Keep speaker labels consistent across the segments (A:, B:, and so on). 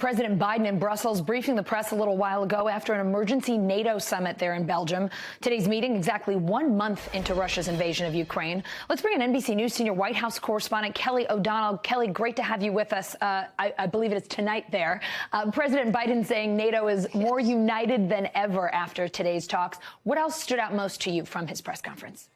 A: President Biden in Brussels briefing the press a little while ago after an emergency NATO summit there in Belgium. Today's meeting exactly 1 month into Russia's invasion of Ukraine. Let's bring in NBC News senior White House correspondent Kelly O'Donnell. Kelly, great to have you with us. I believe it is tonight there. President Biden saying NATO is more united than ever after today's talks. What else stood out most to you from his press conference?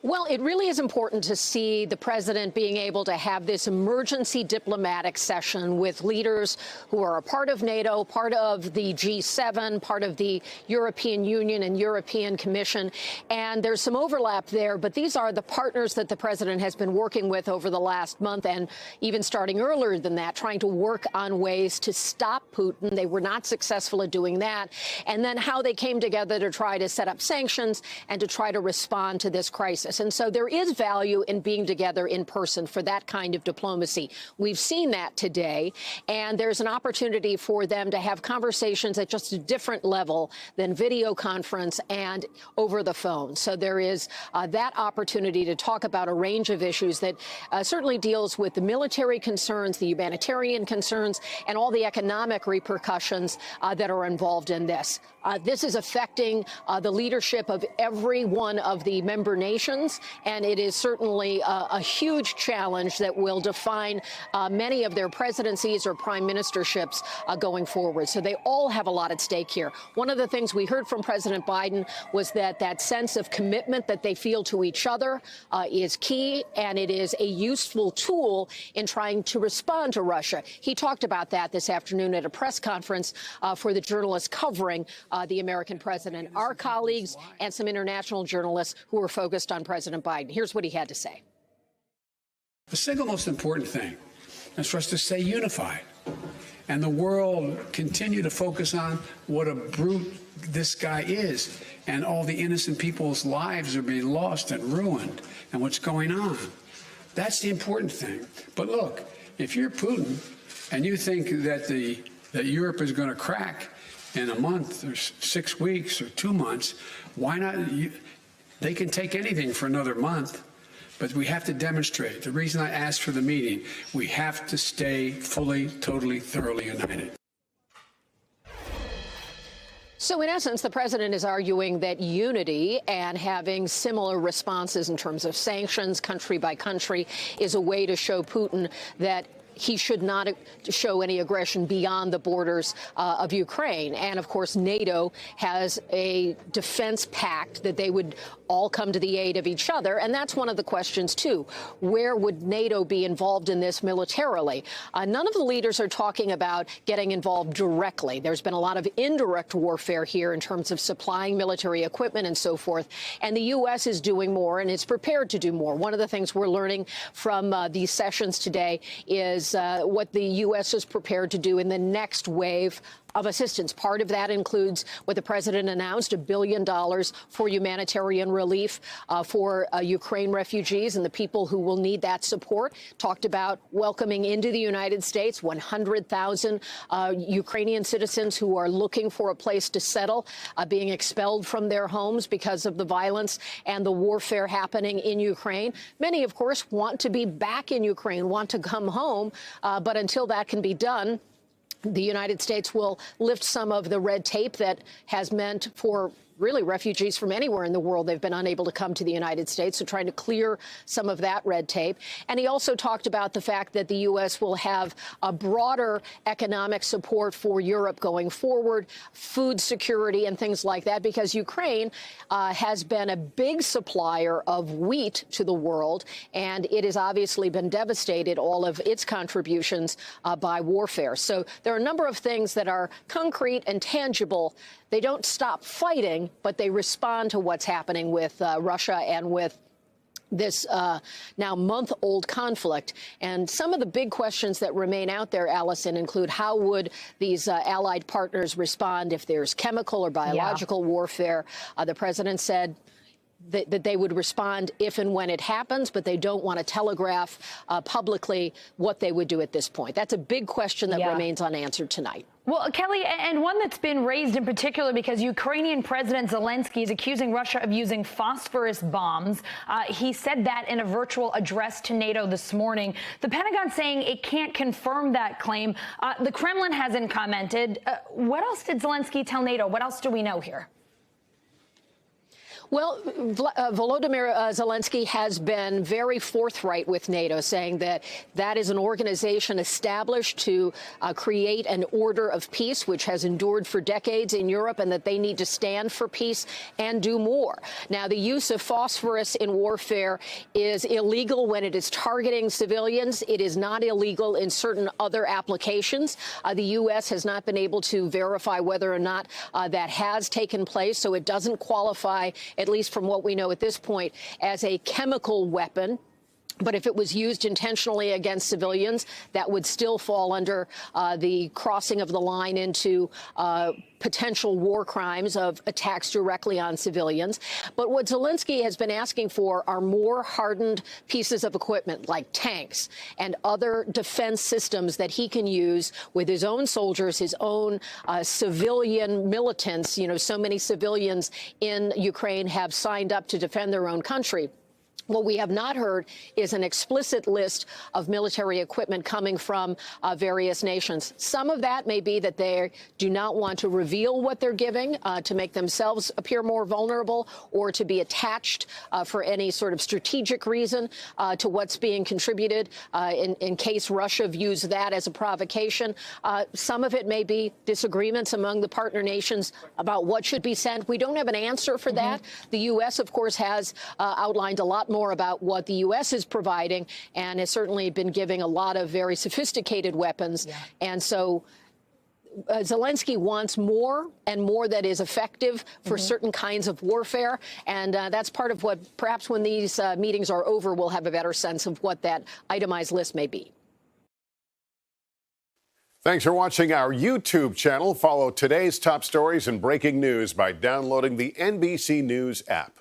B: Well, it really is important to see the president being able to have this emergency diplomatic session with leaders who are a part of NATO, part of the G7, part of the European Union and European Commission. And there's some overlap there, but these are the partners that the president has been working with over the last month and even starting earlier than that, trying to work on ways to stop Putin. They were not successful at doing that. And then how they came together to try to set up sanctions and to try to respond to this crisis. And so there is value in being together in person for that kind of diplomacy. We've seen that today, and there's an opportunity for them to have conversations at just a different level than video conference and over the phone. So there is that opportunity to talk about a range of issues that certainly deals with the military concerns, the humanitarian concerns, and all the economic repercussions that are involved in this. This is affecting the leadership of every one of the member nations, and it is certainly a huge challenge that will define many of their presidencies or prime ministerships going forward. So they all have a lot at stake here. One of the things we heard from President Biden was that that sense of commitment that they feel to each other is key, and it is a useful tool in trying to respond to Russia. He talked about that this afternoon at a press conference for the journalists covering the American president, our colleagues and some international journalists who are focused on President Biden. Here's what he had to say.
C: The single most important thing is for us to stay unified and the world continue to focus on what a brute this guy is, and all the innocent people's lives are being lost and ruined and what's going on. That's the important thing. But look, if you're Putin and you think that Europe is going to crack in a month or 6 weeks or 2 months, why not? They can take anything for another month, but we have to demonstrate. The reason I asked for the meeting, we have to stay fully, totally, thoroughly united.
B: So in essence, the president is arguing that unity and having similar responses in terms of sanctions, country by country, is a way to show Putin that he should not show any aggression beyond the borders of Ukraine. And, of course, NATO has a defense pact that they would all come to the aid of each other. And that's one of the questions, too. Where would NATO be involved in this militarily? None of the leaders are talking about getting involved directly. There's been a lot of indirect warfare here in terms of supplying military equipment and so forth. And the U.S. is doing more and is prepared to do more. One of the things we're learning from these sessions today is what the U.S. is prepared to do in the next wave of assistance. Part of that includes what the president announced, $1 billion for humanitarian relief for Ukraine refugees and the people who will need that support. Talked about welcoming into the United States 100,000 Ukrainian citizens who are looking for a place to settle, being expelled from their homes because of the violence and the warfare happening in Ukraine. Many, of course, want to be back in Ukraine, want to come home, but until that can be done, the United States will lift some of the red tape that has meant for really refugees from anywhere in the world, they've been unable to come to the United States, so trying to clear some of that red tape. And he also talked about the fact that the U.S. will have a broader economic support for Europe going forward, food security and things like that, because Ukraine has been a big supplier of wheat to the world, and it has obviously been devastated, all of its contributions by warfare. So there are a number of things that are concrete and tangible. They don't stop fighting, but they respond to what's happening with Russia and with this now month-old conflict. And some of the big questions that remain out there, Allison, include how would these allied partners respond if there's chemical or biological warfare? The president said that they would respond if and when it happens, but they don't want to telegraph publicly what they would do at this point. That's a big question that remains unanswered tonight.
A: Well, Kelly, and one that's been raised in particular because Ukrainian President Zelenskyy is accusing Russia of using phosphorus bombs. He said that in a virtual address to NATO this morning. The Pentagon saying it can't confirm that claim. The Kremlin hasn't commented. What else did Zelenskyy tell NATO? What else do we know here?
B: Well, Volodymyr Zelenskyy has been very forthright with NATO, saying that that is an organization established to create an order of peace, which has endured for decades in Europe, and that they need to stand for peace and do more. Now, the use of phosphorus in warfare is illegal when it is targeting civilians. It is not illegal in certain other applications. The U.S. has not been able to verify whether or not that has taken place, so it doesn't qualify, at least from what we know at this point, as a chemical weapon. But if it was used intentionally against civilians, that would still fall under the crossing of the line into potential war crimes of attacks directly on civilians. But what Zelenskyy has been asking for are more hardened pieces of equipment like tanks and other defense systems that he can use with his own soldiers, his own civilian militants. You know, so many civilians in Ukraine have signed up to defend their own country. What we have not heard is an explicit list of military equipment coming from various nations. Some of that may be that they do not want to reveal what they're giving to make themselves appear more vulnerable, or to be attached for any sort of strategic reason to what's being contributed in case Russia views that as a provocation. Some of it may be disagreements among the partner nations about what should be sent. We don't have an answer for that. The U.S., of course, has outlined a lot more about what the U.S. is providing, and has certainly been giving a lot of very sophisticated weapons. Yeah. And so Zelenskyy wants more, and more that is effective for certain kinds of warfare. And that's part of what, perhaps when these meetings are over, we'll have a better sense of what that itemized list may be.
D: Thanks for watching our YouTube channel. Follow today's top stories and breaking news by downloading the NBC News app.